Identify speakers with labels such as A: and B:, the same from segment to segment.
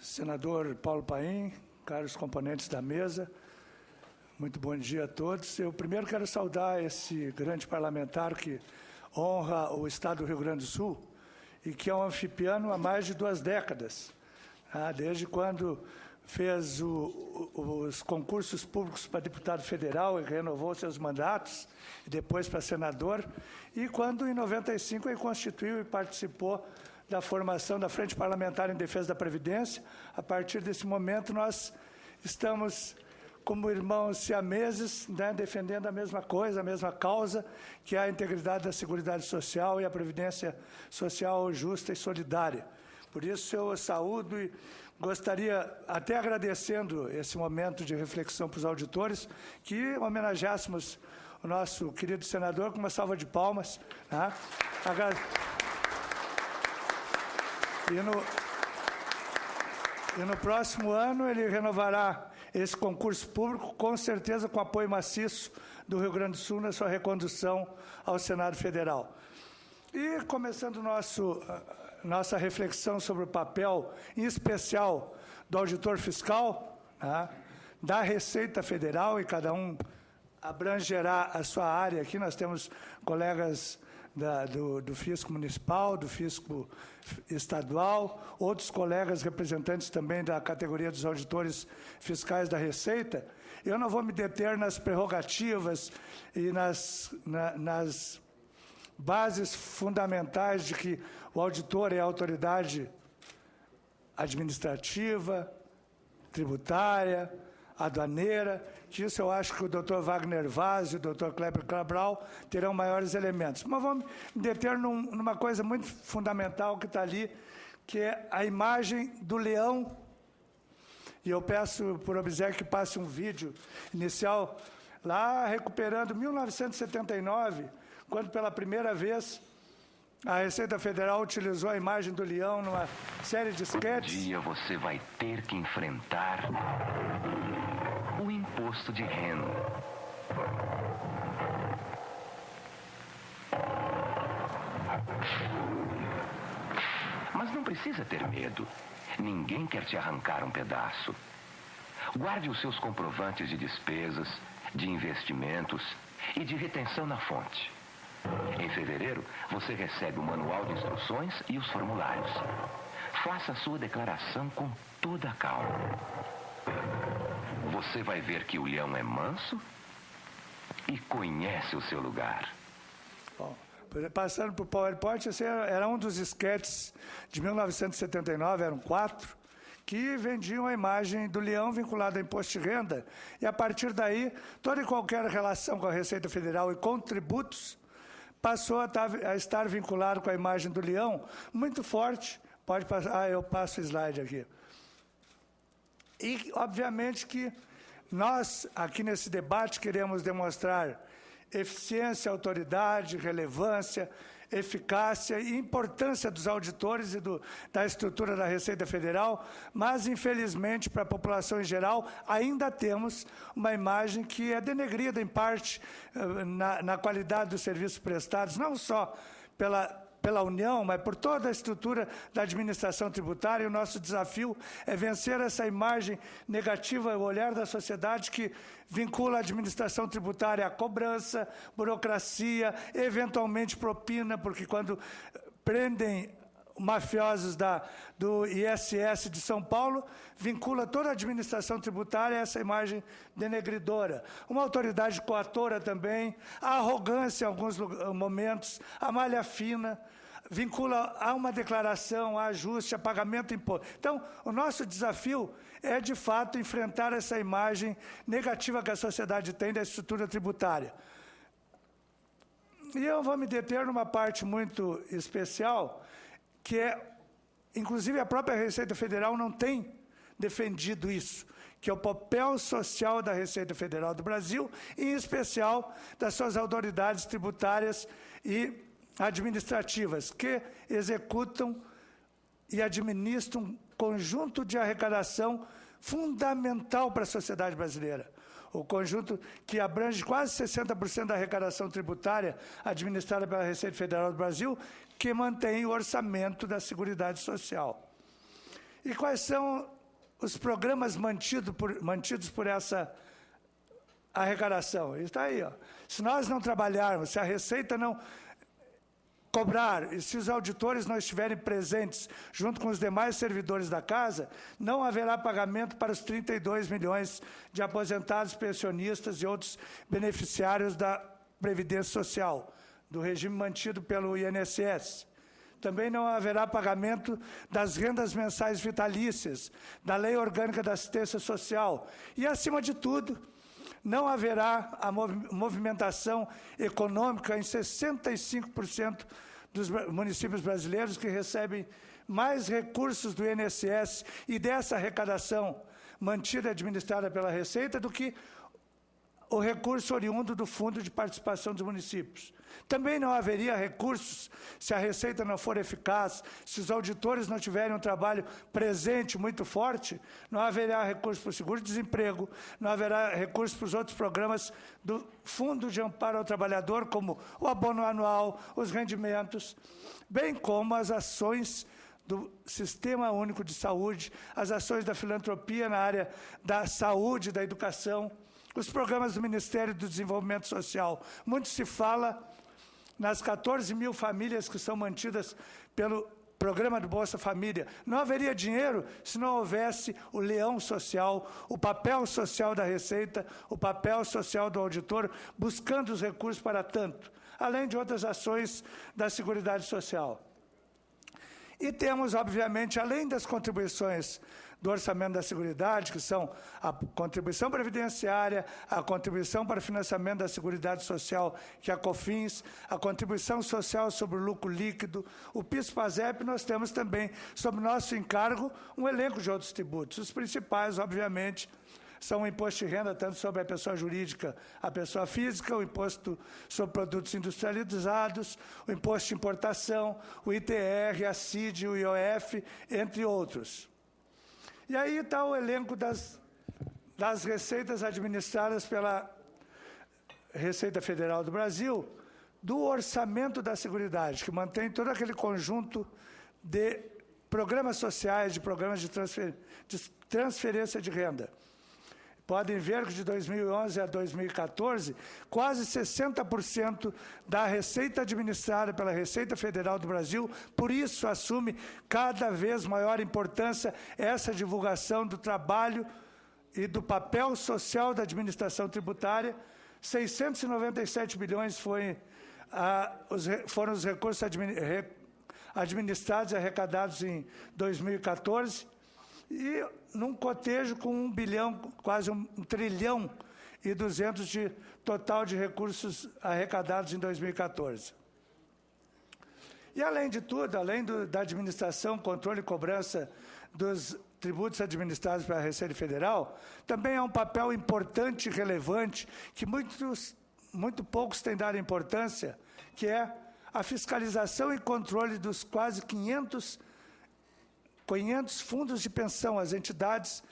A: senador Paulo Paim, caros componentes da mesa, muito bom dia a todos. Eu primeiro quero saudar esse grande parlamentar que honra o Estado do Rio Grande do Sul e que é um anfitrião há mais de 2 décadas, desde quando fez os concursos públicos para deputado federal e renovou seus mandatos, e depois para senador, e quando, em 95, ele constituiu e participou da formação da Frente Parlamentar em Defesa da Previdência. A partir desse momento, nós estamos como irmãos siameses, defendendo a mesma coisa, a mesma causa, que é a integridade da Seguridade Social e a Previdência Social justa e solidária. Por isso, eu saúdo e gostaria, até agradecendo esse momento de reflexão para os auditores, que homenageássemos o nosso querido senador com uma salva de palmas. E no próximo ano ele renovará esse concurso público, com certeza com apoio maciço do Rio Grande do Sul na sua recondução ao Senado Federal. E começando nossa reflexão sobre o papel, em especial, do auditor fiscal, da Receita Federal, e cada um abrangerá a sua área. Aqui nós temos colegas do Fisco Municipal, do Fisco Estadual, outros colegas representantes também da categoria dos auditores fiscais da Receita. Eu não vou me deter nas prerrogativas e nas bases fundamentais de que o auditor é a autoridade administrativa, tributária, aduaneira, que isso eu acho que o Dr. Wagner Vaz e o Dr. Kleber Cabral terão maiores elementos. Mas vamos me deter numa coisa muito fundamental que está ali, que é a imagem do leão. E eu peço, por obséquio, que passe um vídeo inicial, lá recuperando 1979, quando pela primeira vez a Receita Federal utilizou a imagem do leão numa série de sketches.
B: Um dia você vai ter que enfrentar o imposto de renda. Mas não precisa ter medo. Ninguém quer te arrancar um pedaço. Guarde os seus comprovantes de despesas, de investimentos e de retenção na fonte. Em fevereiro, você recebe o manual de instruções e os formulários. Faça a sua declaração com toda a calma. Você vai ver que o leão é manso e conhece o seu lugar.
A: Bom, passando para o PowerPoint, esse era um dos esquetes de 1979, eram 4, que vendiam a imagem do leão vinculado ao imposto de renda, e a partir daí, toda e qualquer relação com a Receita Federal e com tributos passou a estar vinculado com a imagem do leão, muito forte. Pode passar, eu passo o slide aqui. E, obviamente, que nós, aqui nesse debate, queremos demonstrar eficiência, autoridade, relevância, eficácia e importância dos auditores e da estrutura da Receita Federal, mas, infelizmente, para a população em geral, ainda temos uma imagem que é denegrida, em parte, na qualidade dos serviços prestados, não só pela União, mas por toda a estrutura da administração tributária. E o nosso desafio é vencer essa imagem negativa, o olhar da sociedade que vincula a administração tributária à cobrança, burocracia, eventualmente propina, porque quando prendem mafiosos do ISS de São Paulo, vincula toda a administração tributária a essa imagem denegridora. Uma autoridade coatora também, a arrogância em alguns momentos, a malha fina, vincula a uma declaração, a ajuste, a pagamento de imposto. Então, o nosso desafio é, de fato, enfrentar essa imagem negativa que a sociedade tem da estrutura tributária. E eu vou me deter numa parte muito especial, que é, inclusive, a própria Receita Federal não tem defendido isso, que é o papel social da Receita Federal do Brasil, e, em especial, das suas autoridades tributárias e administrativas, que executam e administram um conjunto de arrecadação fundamental para a sociedade brasileira. O conjunto que abrange quase 60% da arrecadação tributária administrada pela Receita Federal do Brasil, que mantém o orçamento da Seguridade Social. E quais são os programas mantidos por essa arrecadação? Está aí, ó. Se nós não trabalharmos, se a Receita não cobrar, e se os auditores não estiverem presentes junto com os demais servidores da Casa, não haverá pagamento para os 32 milhões de aposentados, pensionistas e outros beneficiários da Previdência Social, do regime mantido pelo INSS. Também não haverá pagamento das rendas mensais vitalícias, da Lei Orgânica da Assistência Social e, acima de tudo, não haverá a movimentação econômica em 65% dos municípios brasileiros que recebem mais recursos do INSS e dessa arrecadação mantida e administrada pela Receita do que o recurso oriundo do Fundo de Participação dos Municípios. Também não haveria recursos se a Receita não for eficaz, se os auditores não tiverem um trabalho presente muito forte, não haverá recurso para o seguro-desemprego, não haverá recurso para os outros programas do Fundo de Amparo ao Trabalhador, como o abono anual, os rendimentos, bem como as ações do Sistema Único de Saúde, as ações da filantropia na área da saúde, da educação, os programas do Ministério do Desenvolvimento Social. Muito se fala nas 14 mil famílias que são mantidas pelo programa do Bolsa Família. Não haveria dinheiro se não houvesse o leão social, o papel social da Receita, o papel social do auditor, buscando os recursos para tanto, além de outras ações da Seguridade Social. E temos, obviamente, além das contribuições do Orçamento da Seguridade, que são a contribuição previdenciária, a contribuição para o financiamento da Seguridade Social, que é a COFINS, a contribuição social sobre o lucro líquido, o PIS/PASEP, nós temos também, sob nosso encargo, um elenco de outros tributos. Os principais, obviamente, são o imposto de renda, tanto sobre a pessoa jurídica, a pessoa física, o imposto sobre produtos industrializados, o imposto de importação, o ITR, a CID, o IOF, entre outros. E aí está o elenco das receitas administradas pela Receita Federal do Brasil, do orçamento da Seguridade, que mantém todo aquele conjunto de programas sociais, de programas de transferência de renda. Podem ver que de 2011 a 2014, quase 60% da receita administrada pela Receita Federal do Brasil, por isso assume cada vez maior importância essa divulgação do trabalho e do papel social da administração tributária. 697 bilhões foram os recursos administrados e arrecadados em 2014, e num cotejo com 1 bilhão, quase 1 trilhão e 200 de total de recursos arrecadados em 2014. E, além de tudo, além da administração, controle e cobrança dos tributos administrados pela Receita Federal, também há um papel importante e relevante que muito poucos têm dado importância, que é a fiscalização e controle dos quase 500 fundos de pensão, as entidades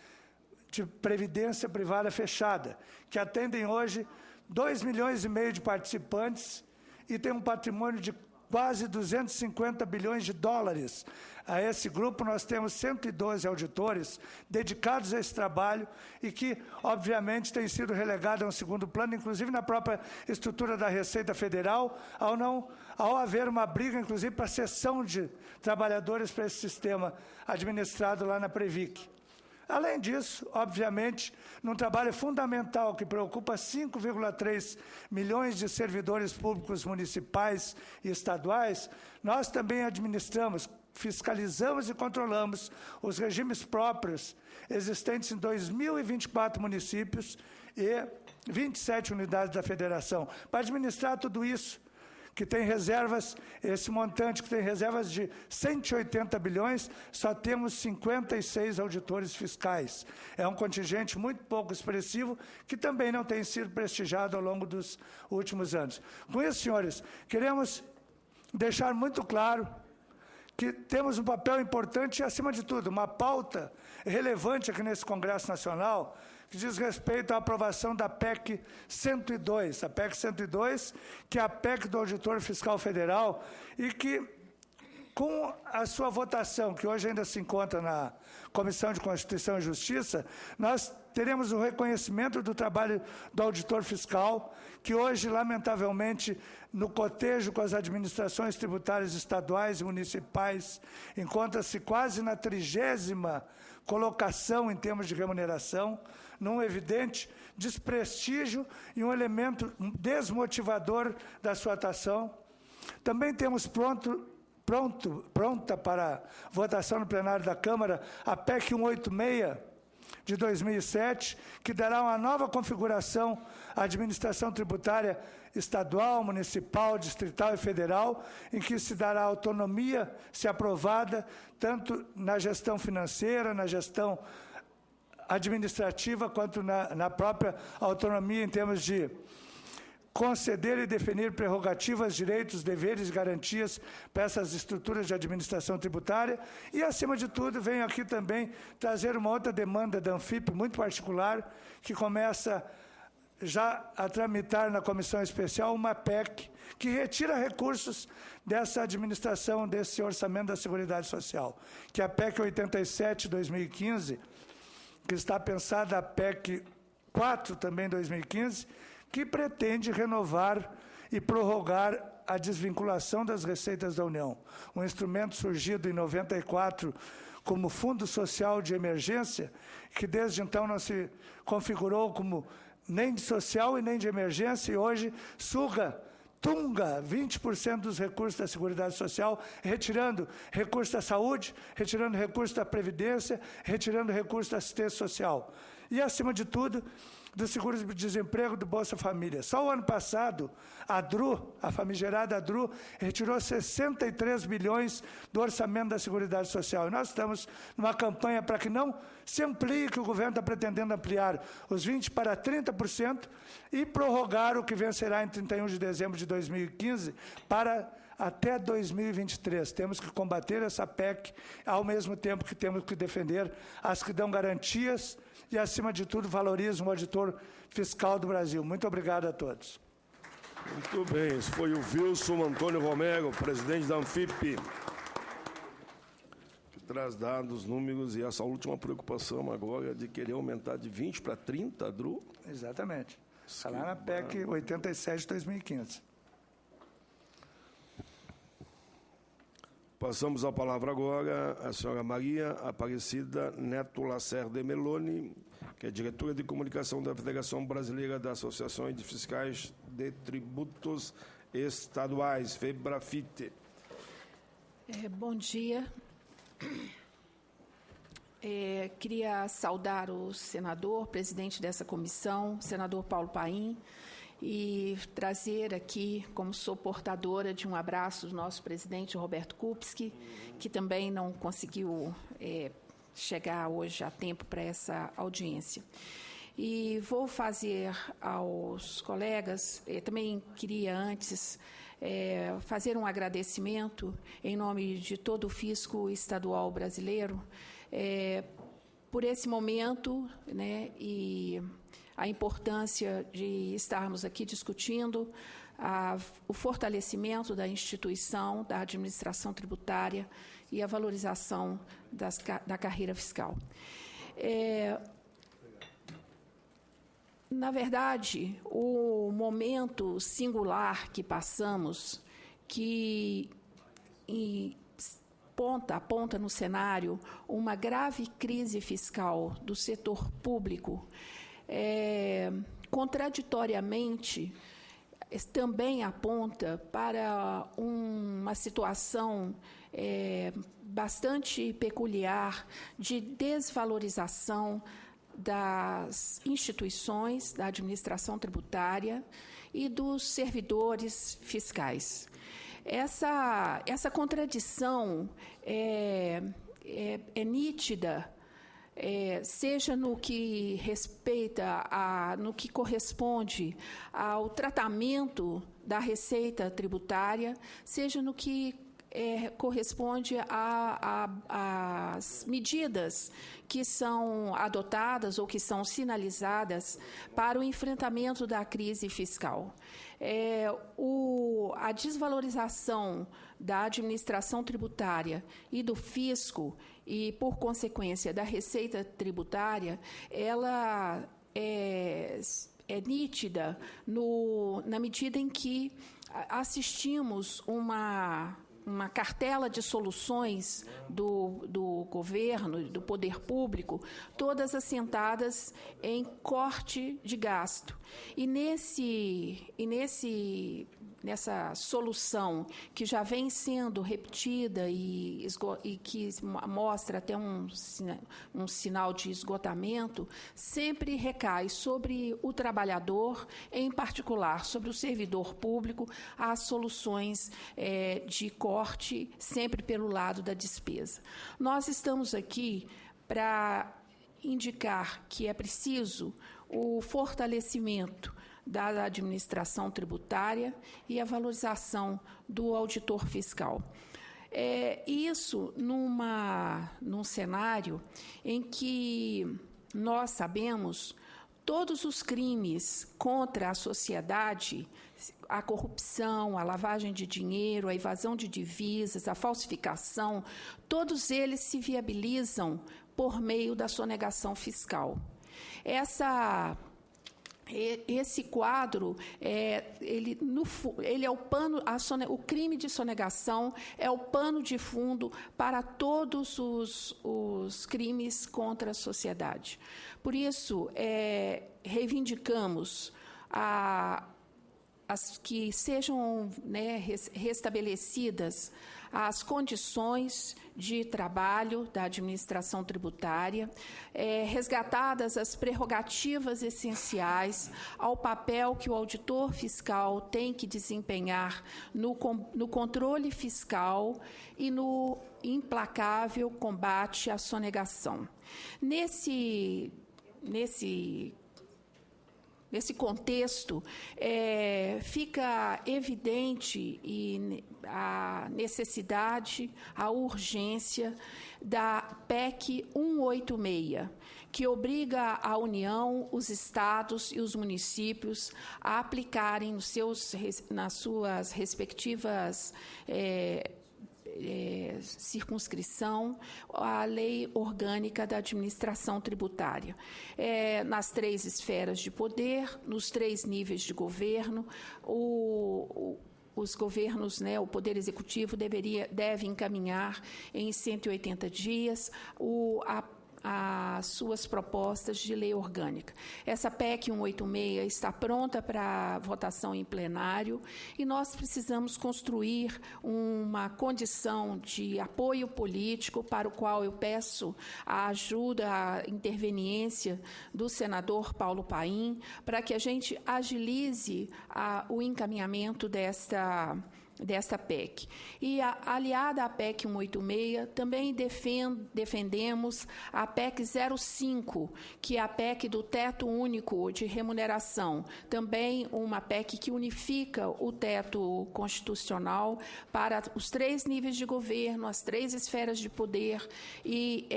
A: de previdência privada fechada, que atendem hoje 2,5 milhões de participantes e tem um patrimônio de quase 250 bilhões de dólares. A esse grupo nós temos 112 auditores dedicados a esse trabalho e que, obviamente, tem sido relegado a um segundo plano, inclusive na própria estrutura da Receita Federal, ao haver uma briga, inclusive, para a cessão de trabalhadores para esse sistema administrado lá na Previc. Além disso, obviamente, num trabalho fundamental que preocupa 5,3 milhões de servidores públicos municipais e estaduais, nós também administramos, fiscalizamos e controlamos os regimes próprios existentes em 2.024 municípios e 27 unidades da federação. Para administrar tudo isso, que tem reservas, esse montante que tem reservas de 180 bilhões, só temos 56 auditores fiscais. É um contingente muito pouco expressivo, que também não tem sido prestigiado ao longo dos últimos anos. Com isso, senhores, queremos deixar muito claro que temos um papel importante e, acima de tudo, uma pauta relevante aqui nesse Congresso Nacional, que diz respeito à aprovação da PEC 102, a PEC 102, que é a PEC do Auditor Fiscal Federal, e que Com a sua votação, que hoje ainda se encontra na Comissão de Constituição e Justiça, nós teremos o reconhecimento do trabalho do auditor fiscal, que hoje, lamentavelmente, no cotejo com as administrações tributárias estaduais e municipais, encontra-se quase na 30ª colocação em termos de remuneração, num evidente desprestígio e um elemento desmotivador da sua atuação. Também temos pronta para votação no plenário da Câmara a PEC 186 de 2007, que dará uma nova configuração à administração tributária estadual, municipal, distrital e federal, em que se dará autonomia, se aprovada, tanto na gestão financeira, na gestão administrativa, quanto na própria autonomia em termos de conceder e definir prerrogativas, direitos, deveres e garantias para essas estruturas de administração tributária. E, acima de tudo, venho aqui também trazer uma outra demanda da Anfip, muito particular, que começa já a tramitar na Comissão Especial uma PEC que retira recursos dessa administração, desse orçamento da Seguridade Social, que é a PEC 87, 2015, que está pensada a PEC 4, também 2015, que pretende renovar e prorrogar a desvinculação das receitas da União. Um instrumento surgido em 94 como Fundo Social de Emergência, que desde então não se configurou como nem de social e nem de emergência, e hoje tunga 20% dos recursos da Seguridade Social, retirando recursos da saúde, retirando recursos da Previdência, retirando recursos da assistência social. E, acima de tudo, do seguro-desemprego do Bolsa Família. Só o ano passado, a DRU, a famigerada DRU, retirou 63 bilhões do orçamento da Seguridade Social. E nós estamos numa campanha para que não se amplie, que o governo está pretendendo ampliar os 20% para 30% e prorrogar o que vencerá em 31 de dezembro de 2015 para até 2023. Temos que combater essa PEC, ao mesmo tempo que temos que defender as que dão garantias e, acima de tudo, valorizam o auditor fiscal do Brasil. Muito obrigado a todos.
C: Muito bem, esse foi o Wilson Antônio Romero, presidente da Anfip, que traz dados, números e essa última preocupação agora de querer aumentar de 20 para 30, Dru?
A: Exatamente. Está lá na PEC 87 de 2015.
C: Passamos a palavra agora à senhora Maria Aparecida Neto Lacerda Meloni, que é diretora de comunicação da Federação Brasileira das Associações de Fiscais de Tributos Estaduais, FEBRAFIT.
D: Bom dia. Queria saudar o senador, presidente dessa comissão, senador Paulo Paim, e trazer aqui, como sou portadora de um abraço do nosso presidente Roberto Kupski, que também não conseguiu chegar hoje a tempo para essa audiência. E vou fazer aos colegas, também queria antes fazer um agradecimento em nome de todo o fisco estadual brasileiro por esse momento, né, e a importância de estarmos aqui discutindo o fortalecimento da instituição, da administração tributária e a valorização da carreira fiscal. Na verdade, o momento singular que passamos, que aponta no cenário uma grave crise fiscal do setor público, contraditoriamente, também aponta para uma situação bastante peculiar de desvalorização das instituições da administração tributária e dos servidores fiscais. Essa contradição é nítida, seja no que respeita, no que corresponde ao tratamento da receita tributária, seja no que corresponde às medidas que são adotadas ou que são sinalizadas para o enfrentamento da crise fiscal. A desvalorização da administração tributária e do fisco e, por consequência, da receita tributária, ela é nítida na medida em que assistimos uma cartela de soluções do governo, do poder público, todas assentadas em corte de gasto. E nessa solução que já vem sendo repetida e que mostra até um sinal de esgotamento, sempre recai sobre o trabalhador, em particular sobre o servidor público, as soluções de corte, sempre pelo lado da despesa. Nós estamos aqui para indicar que é preciso o fortalecimento da administração tributária e a valorização do auditor fiscal. Isso num cenário em que nós sabemos todos os crimes contra a sociedade, a corrupção, a lavagem de dinheiro, a evasão de divisas, a falsificação, todos eles se viabilizam por meio da sonegação fiscal. Esse quadro, ele é o pano, o crime de sonegação é o pano de fundo para todos os crimes contra a sociedade. Por isso, reivindicamos que sejam restabelecidas as condições de trabalho da administração tributária, resgatadas as prerrogativas essenciais ao papel que o auditor fiscal tem que desempenhar no controle fiscal e no implacável combate à sonegação. Nesse contexto, fica evidente a necessidade, a urgência da PEC 186, que obriga a União, os estados e os municípios a aplicarem nas suas respectivas circunscrição a lei orgânica da administração tributária. Nas 3 esferas de poder, nos 3 níveis de governo, os governos, o Poder Executivo deve encaminhar em 180 dias as suas propostas de lei orgânica. Essa PEC 186 está pronta para votação em plenário e nós precisamos construir uma condição de apoio político para o qual eu peço a ajuda, a interveniência do senador Paulo Paim, para que a gente agilize o encaminhamento desta PEC. E, aliada à PEC 186, também defendemos a PEC 05, que é a PEC do teto único de remuneração, também uma PEC que unifica o teto constitucional para os 3 níveis de governo, as 3 esferas de poder, e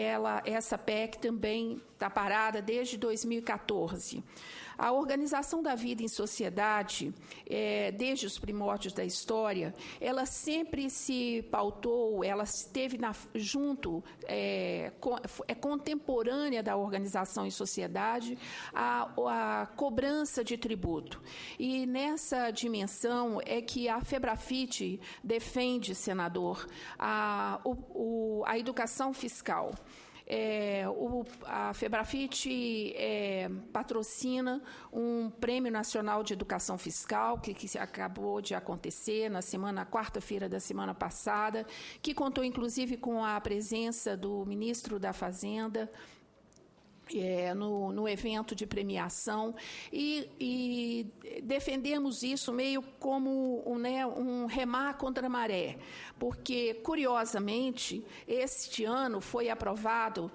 D: essa PEC também está parada desde 2014. A organização da vida em sociedade, desde os primórdios da história, ela sempre se pautou, ela esteve contemporânea da organização em sociedade a cobrança de tributo. E nessa dimensão é que a FEBRAFIT defende, senador, a educação fiscal. A FEBRAFIT patrocina um Prêmio Nacional de Educação Fiscal, que acabou de acontecer na quarta-feira da semana passada, que contou, inclusive, com a presença do ministro da Fazenda, no evento de premiação, e defendemos isso meio como um remar contra a maré, porque, curiosamente, este ano foi aprovado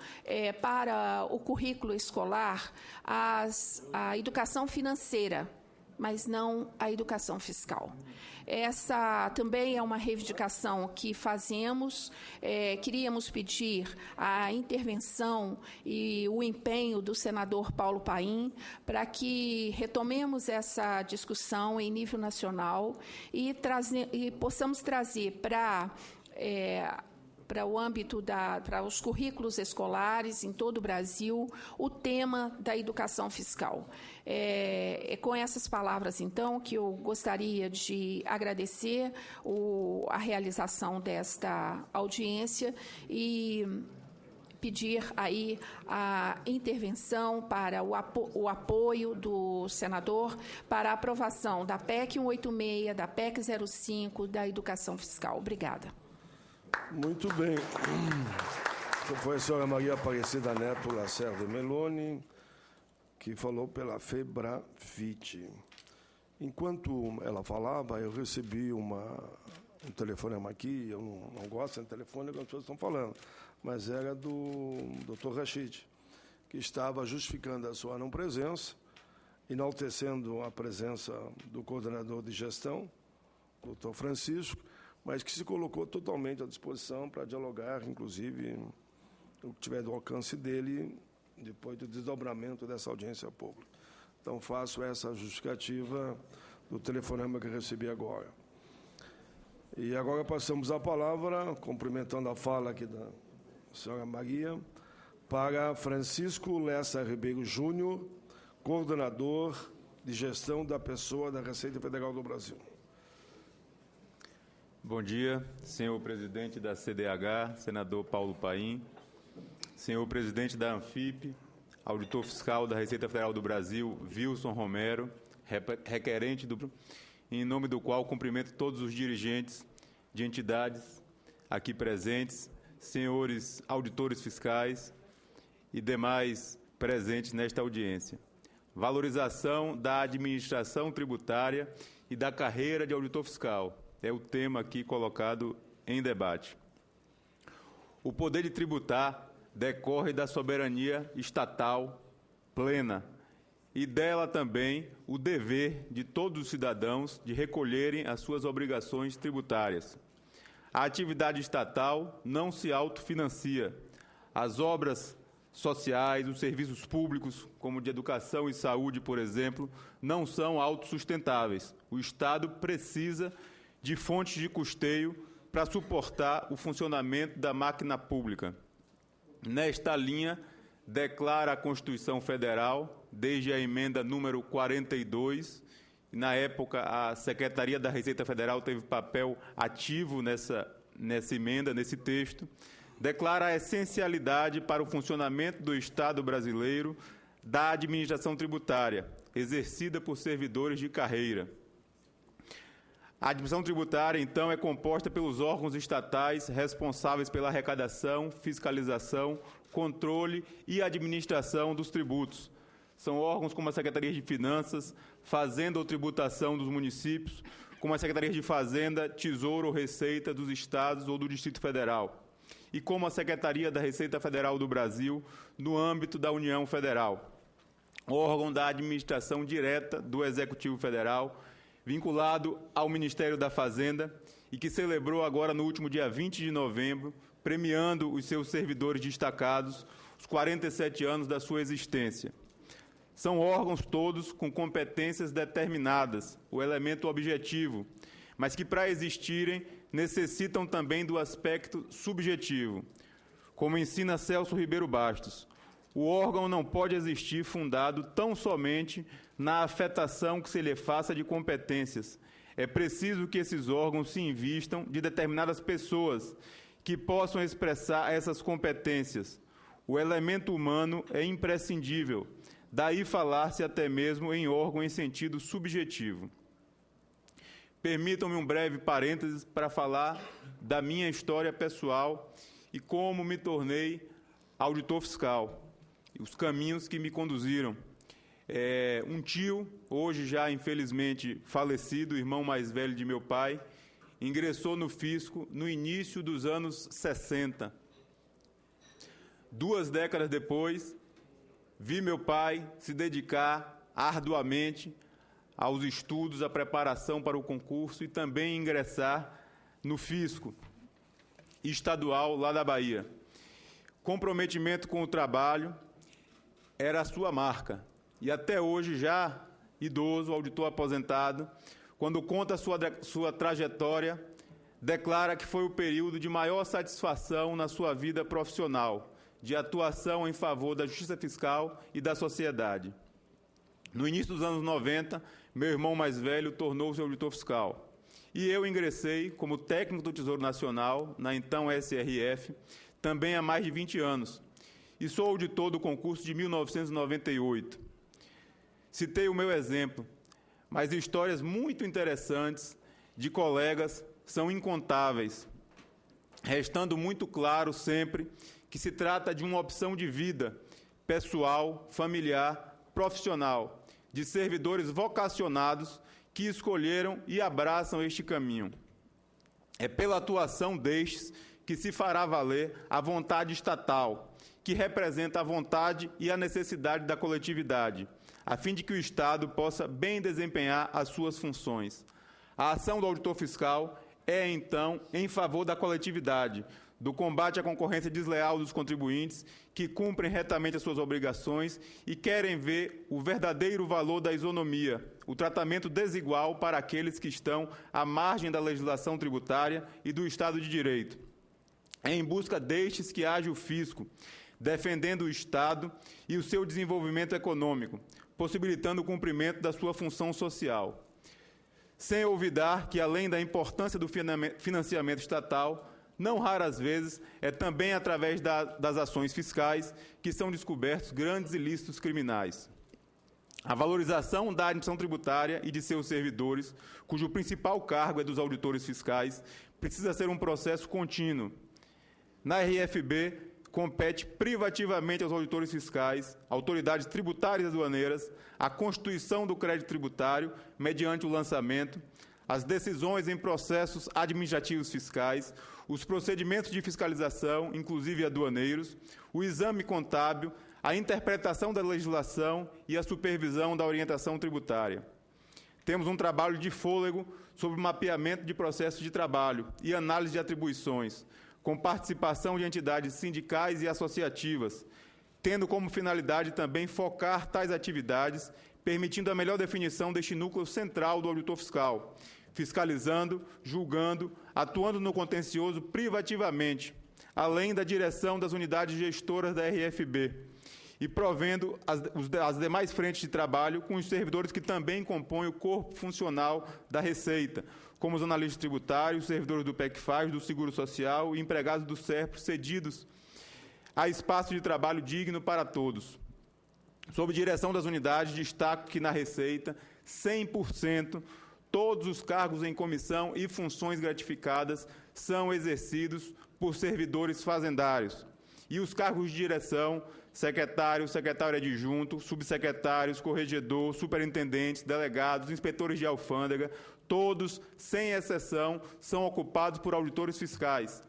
D: para o currículo escolar a educação financeira, mas não a educação fiscal. Essa também é uma reivindicação que fazemos. Queríamos pedir a intervenção e o empenho do senador Paulo Paim para que retomemos essa discussão em nível nacional e possamos trazer para o âmbito para os currículos escolares em todo o Brasil, o tema da educação fiscal. É com essas palavras, então, que eu gostaria de agradecer a realização desta audiência e pedir aí a intervenção para o apoio do senador para a aprovação da PEC 186, da PEC 05, da educação fiscal. Obrigada.
C: Muito bem. Foi a senhora Maria Aparecida Neto Lacerda Meloni, que falou pela FEBRAFIT. Enquanto ela falava, eu recebi um telefonema aqui, eu não gosto de telefone que as pessoas estão falando, mas era do Dr. Rachid, que estava justificando a sua não presença, enaltecendo a presença do coordenador de gestão, Dr. Francisco, mas que se colocou totalmente à disposição para dialogar, inclusive, o que tiver do alcance dele, depois do desdobramento dessa audiência pública. Então, faço essa justificativa do telefonema que recebi agora. E agora passamos a palavra, cumprimentando a fala aqui da senhora Maria, para Francisco Lessa Ribeiro Júnior, coordenador de gestão da pessoa da Receita Federal do Brasil.
E: Bom dia, senhor presidente da CDH, senador Paulo Paim, senhor presidente da ANFIP, auditor fiscal da Receita Federal do Brasil, Wilson Romero, requerente em nome do qual cumprimento todos os dirigentes de entidades aqui presentes, senhores auditores fiscais e demais presentes nesta audiência. Valorização da administração tributária e da carreira de auditor fiscal é o tema aqui colocado em debate. O poder de tributar decorre da soberania estatal plena e dela também o dever de todos os cidadãos de recolherem as suas obrigações tributárias. A atividade estatal não se autofinancia. As obras sociais, os serviços públicos, como de educação e saúde, por exemplo, não são autossustentáveis. O Estado precisa de fontes de custeio para suportar o funcionamento da máquina pública. Nesta linha, declara a Constituição Federal, desde a emenda número 42, na época a Secretaria da Receita Federal teve papel ativo nessa emenda, nesse texto, declara a essencialidade para o funcionamento do Estado brasileiro da administração tributária, exercida por servidores de carreira. A administração tributária, então, é composta pelos órgãos estatais responsáveis pela arrecadação, fiscalização, controle e administração dos tributos. São órgãos como a Secretaria de Finanças, Fazenda ou Tributação dos municípios, como a Secretaria de Fazenda, Tesouro ou Receita dos estados ou do Distrito Federal, e como a Secretaria da Receita Federal do Brasil, no âmbito da União Federal, órgão da administração direta do Executivo Federal, vinculado ao Ministério da Fazenda e que celebrou agora no último dia 20 de novembro, premiando os seus servidores destacados, os 47 anos da sua existência. São órgãos todos com competências determinadas, o elemento objetivo, mas que para existirem necessitam também do aspecto subjetivo. Como ensina Celso Ribeiro Bastos, o órgão não pode existir fundado tão somente na afetação que se lhe faça de competências. É preciso que esses órgãos se invistam de determinadas pessoas que possam expressar essas competências. O elemento humano é imprescindível, daí falar-se até mesmo em órgão em sentido subjetivo. Permitam-me um breve parênteses para falar da minha história pessoal e como me tornei auditor fiscal, os caminhos que me conduziram. Um tio, hoje já infelizmente falecido, irmão mais velho de meu pai, ingressou no fisco no início dos anos 60. 2 décadas depois, vi meu pai se dedicar arduamente aos estudos, à preparação para o concurso e também ingressar no fisco estadual lá da Bahia. Comprometimento com o trabalho era a sua marca. E até hoje, já idoso, auditor aposentado, quando conta sua trajetória, declara que foi o período de maior satisfação na sua vida profissional, de atuação em favor da justiça fiscal e da sociedade. No início dos anos 90, meu irmão mais velho tornou-se auditor fiscal. E eu ingressei como técnico do Tesouro Nacional, na então SRF, também há mais de 20 anos. E sou auditor do concurso de 1998. Citei o meu exemplo, mas histórias muito interessantes de colegas são incontáveis, restando muito claro sempre que se trata de uma opção de vida, pessoal, familiar, profissional, de servidores vocacionados que escolheram e abraçam este caminho. É pela atuação destes que se fará valer a vontade estatal, que representa a vontade e a necessidade da coletividade, a fim de que o Estado possa bem desempenhar as suas funções. A ação do auditor fiscal é, então, em favor da coletividade, do combate à concorrência desleal dos contribuintes que cumprem retamente as suas obrigações e querem ver o verdadeiro valor da isonomia, o tratamento desigual para aqueles que estão à margem da legislação tributária e do Estado de Direito. É em busca destes que age o fisco, defendendo o Estado e o seu desenvolvimento econômico, possibilitando o cumprimento da sua função social. Sem olvidar que, além da importância do financiamento estatal, não raras vezes é também através das ações fiscais que são descobertos grandes ilícitos criminais. A valorização da administração tributária e de seus servidores, cujo principal cargo é dos auditores fiscais, precisa ser um processo contínuo. Na RFB, compete privativamente aos auditores fiscais, autoridades tributárias e aduaneiras, a constituição do crédito tributário mediante o lançamento, as decisões em processos administrativos fiscais, os procedimentos de fiscalização, inclusive aduaneiros, o exame contábil, a interpretação da legislação e a supervisão da orientação tributária. Temos um trabalho de fôlego sobre o mapeamento de processos de trabalho e análise de atribuições, com participação de entidades sindicais e associativas, tendo como finalidade também focar tais atividades, permitindo a melhor definição deste núcleo central do auditor fiscal, fiscalizando, julgando, atuando no contencioso privativamente, além da direção das unidades gestoras da RFB, e provendo as demais frentes de trabalho com os servidores que também compõem o corpo funcional da Receita, como os analistas tributários, servidores do PECFAS, do Seguro Social e empregados do SERPRO, cedidos a espaço de trabalho digno para todos. Sob direção das unidades, destaco que na Receita, 100%, todos os cargos em comissão e funções gratificadas são exercidos por servidores fazendários. E os cargos de direção, secretário, secretário adjunto, subsecretários, corregedor, superintendentes, delegados, inspetores de alfândega, todos, sem exceção, são ocupados por auditores fiscais,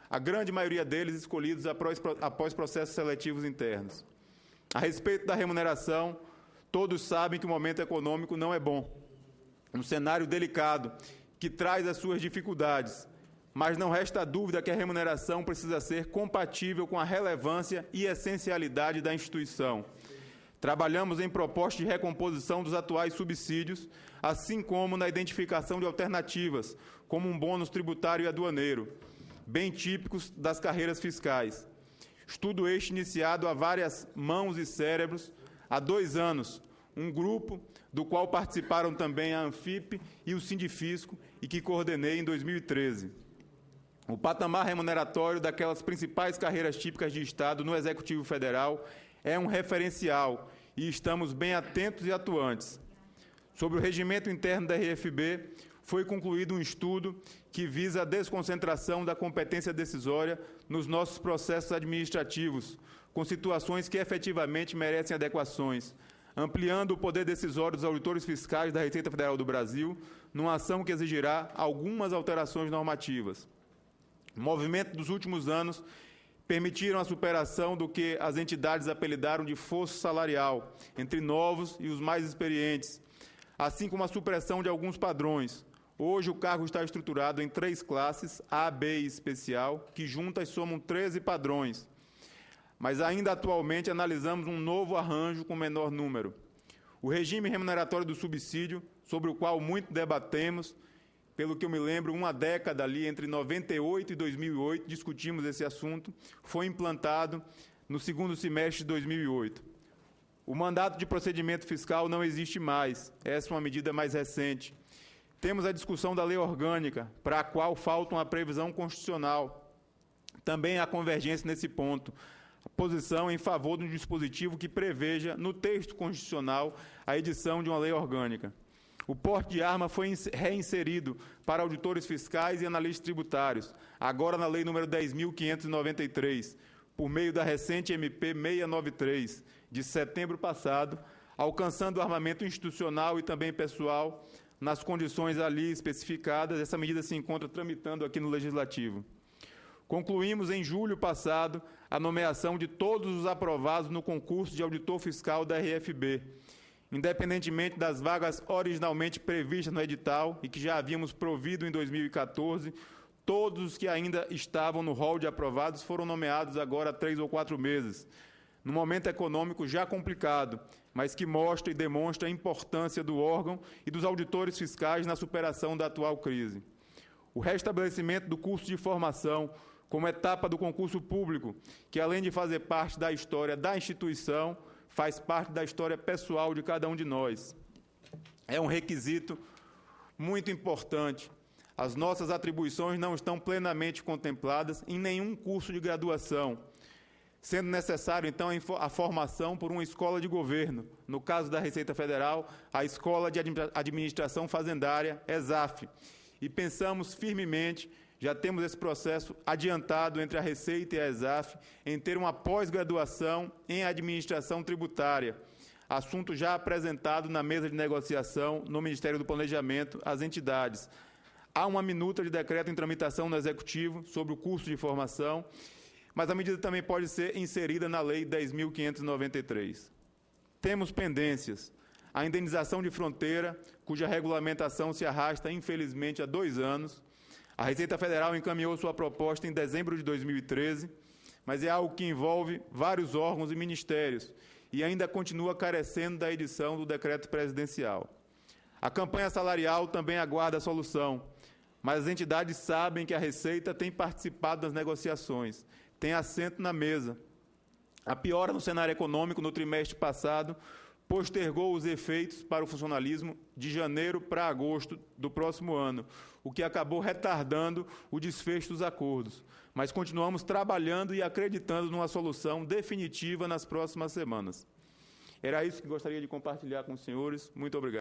E: a grande maioria deles escolhidos após processos seletivos internos. A respeito da remuneração, todos sabem que o momento econômico não é bom. Um cenário delicado, que traz as suas dificuldades, mas não resta dúvida que a remuneração precisa ser compatível com a relevância e essencialidade da instituição. Trabalhamos em propostas de recomposição dos atuais subsídios, assim como na identificação de alternativas, como um bônus tributário e aduaneiro, bem típicos das carreiras fiscais. Estudo este iniciado a várias mãos e cérebros há 2 anos, um grupo do qual participaram também a Anfip e o Sindifisco e que coordenei em 2013. O patamar remuneratório daquelas principais carreiras típicas de Estado no Executivo Federal é um referencial e estamos bem atentos e atuantes. Sobre o regimento interno da RFB, foi concluído um estudo que visa a desconcentração da competência decisória nos nossos processos administrativos, com situações que efetivamente merecem adequações, ampliando o poder decisório dos auditores fiscais da Receita Federal do Brasil, numa ação que exigirá algumas alterações normativas. O movimento dos últimos anos permitiram a superação do que as entidades apelidaram de fosso salarial entre novos e os mais experientes, assim como a supressão de alguns padrões. Hoje, o cargo está estruturado em 3 classes, A, B e especial, que juntas somam 13 padrões. Mas ainda atualmente analisamos um novo arranjo com menor número. O regime remuneratório do subsídio, sobre o qual muito debatemos, pelo que eu me lembro, uma década ali, entre 98 e 2008, discutimos esse assunto, foi implantado no segundo semestre de 2008. O mandato de procedimento fiscal não existe mais, essa é uma medida mais recente. Temos a discussão da lei orgânica, para a qual falta uma previsão constitucional. Também há convergência nesse ponto. A posição em favor de um dispositivo que preveja, no texto constitucional, a edição de uma lei orgânica. O porte de arma foi reinserido para auditores fiscais e analistas tributários, agora na Lei nº 10.593, por meio da recente MP 693, de setembro passado, alcançando o armamento institucional e também pessoal, nas condições ali especificadas. Essa medida se encontra tramitando aqui no Legislativo. Concluímos em julho passado a nomeação de todos os aprovados no concurso de auditor fiscal da RFB, independentemente das vagas originalmente previstas no edital e que já havíamos provido em 2014, todos os que ainda estavam no rol de aprovados foram nomeados agora há 3 ou 4 meses, num momento econômico já complicado, mas que mostra e demonstra a importância do órgão e dos auditores fiscais na superação da atual crise. O restabelecimento do curso de formação como etapa do concurso público, que além de fazer parte da história da instituição, faz parte da história pessoal de cada um de nós. É um requisito muito importante. As nossas atribuições não estão plenamente contempladas em nenhum curso de graduação, sendo necessário, então, a formação por uma escola de governo. No caso da Receita Federal, a Escola de Administração Fazendária, ESAF. E pensamos firmemente, já temos esse processo adiantado entre a Receita e a ESAF, em ter uma pós-graduação em administração tributária, assunto já apresentado na mesa de negociação no Ministério do Planejamento às entidades. Há uma minuta de decreto em tramitação no Executivo sobre o curso de formação, mas a medida também pode ser inserida na Lei 10.593. Temos pendências. A indenização de fronteira, cuja regulamentação se arrasta, infelizmente, há 2 anos. A Receita Federal encaminhou sua proposta em dezembro de 2013, mas é algo que envolve vários órgãos e ministérios e ainda continua carecendo da edição do decreto presidencial. A campanha salarial também aguarda a solução, mas as entidades sabem que a Receita tem participado das negociações, tem assento na mesa. A piora no cenário econômico no trimestre passado postergou os efeitos para o funcionalismo de janeiro para agosto do próximo ano, o que acabou retardando o desfecho dos acordos. Mas continuamos trabalhando e acreditando numa solução definitiva nas próximas semanas. Era isso que gostaria de compartilhar com os senhores. Muito obrigado.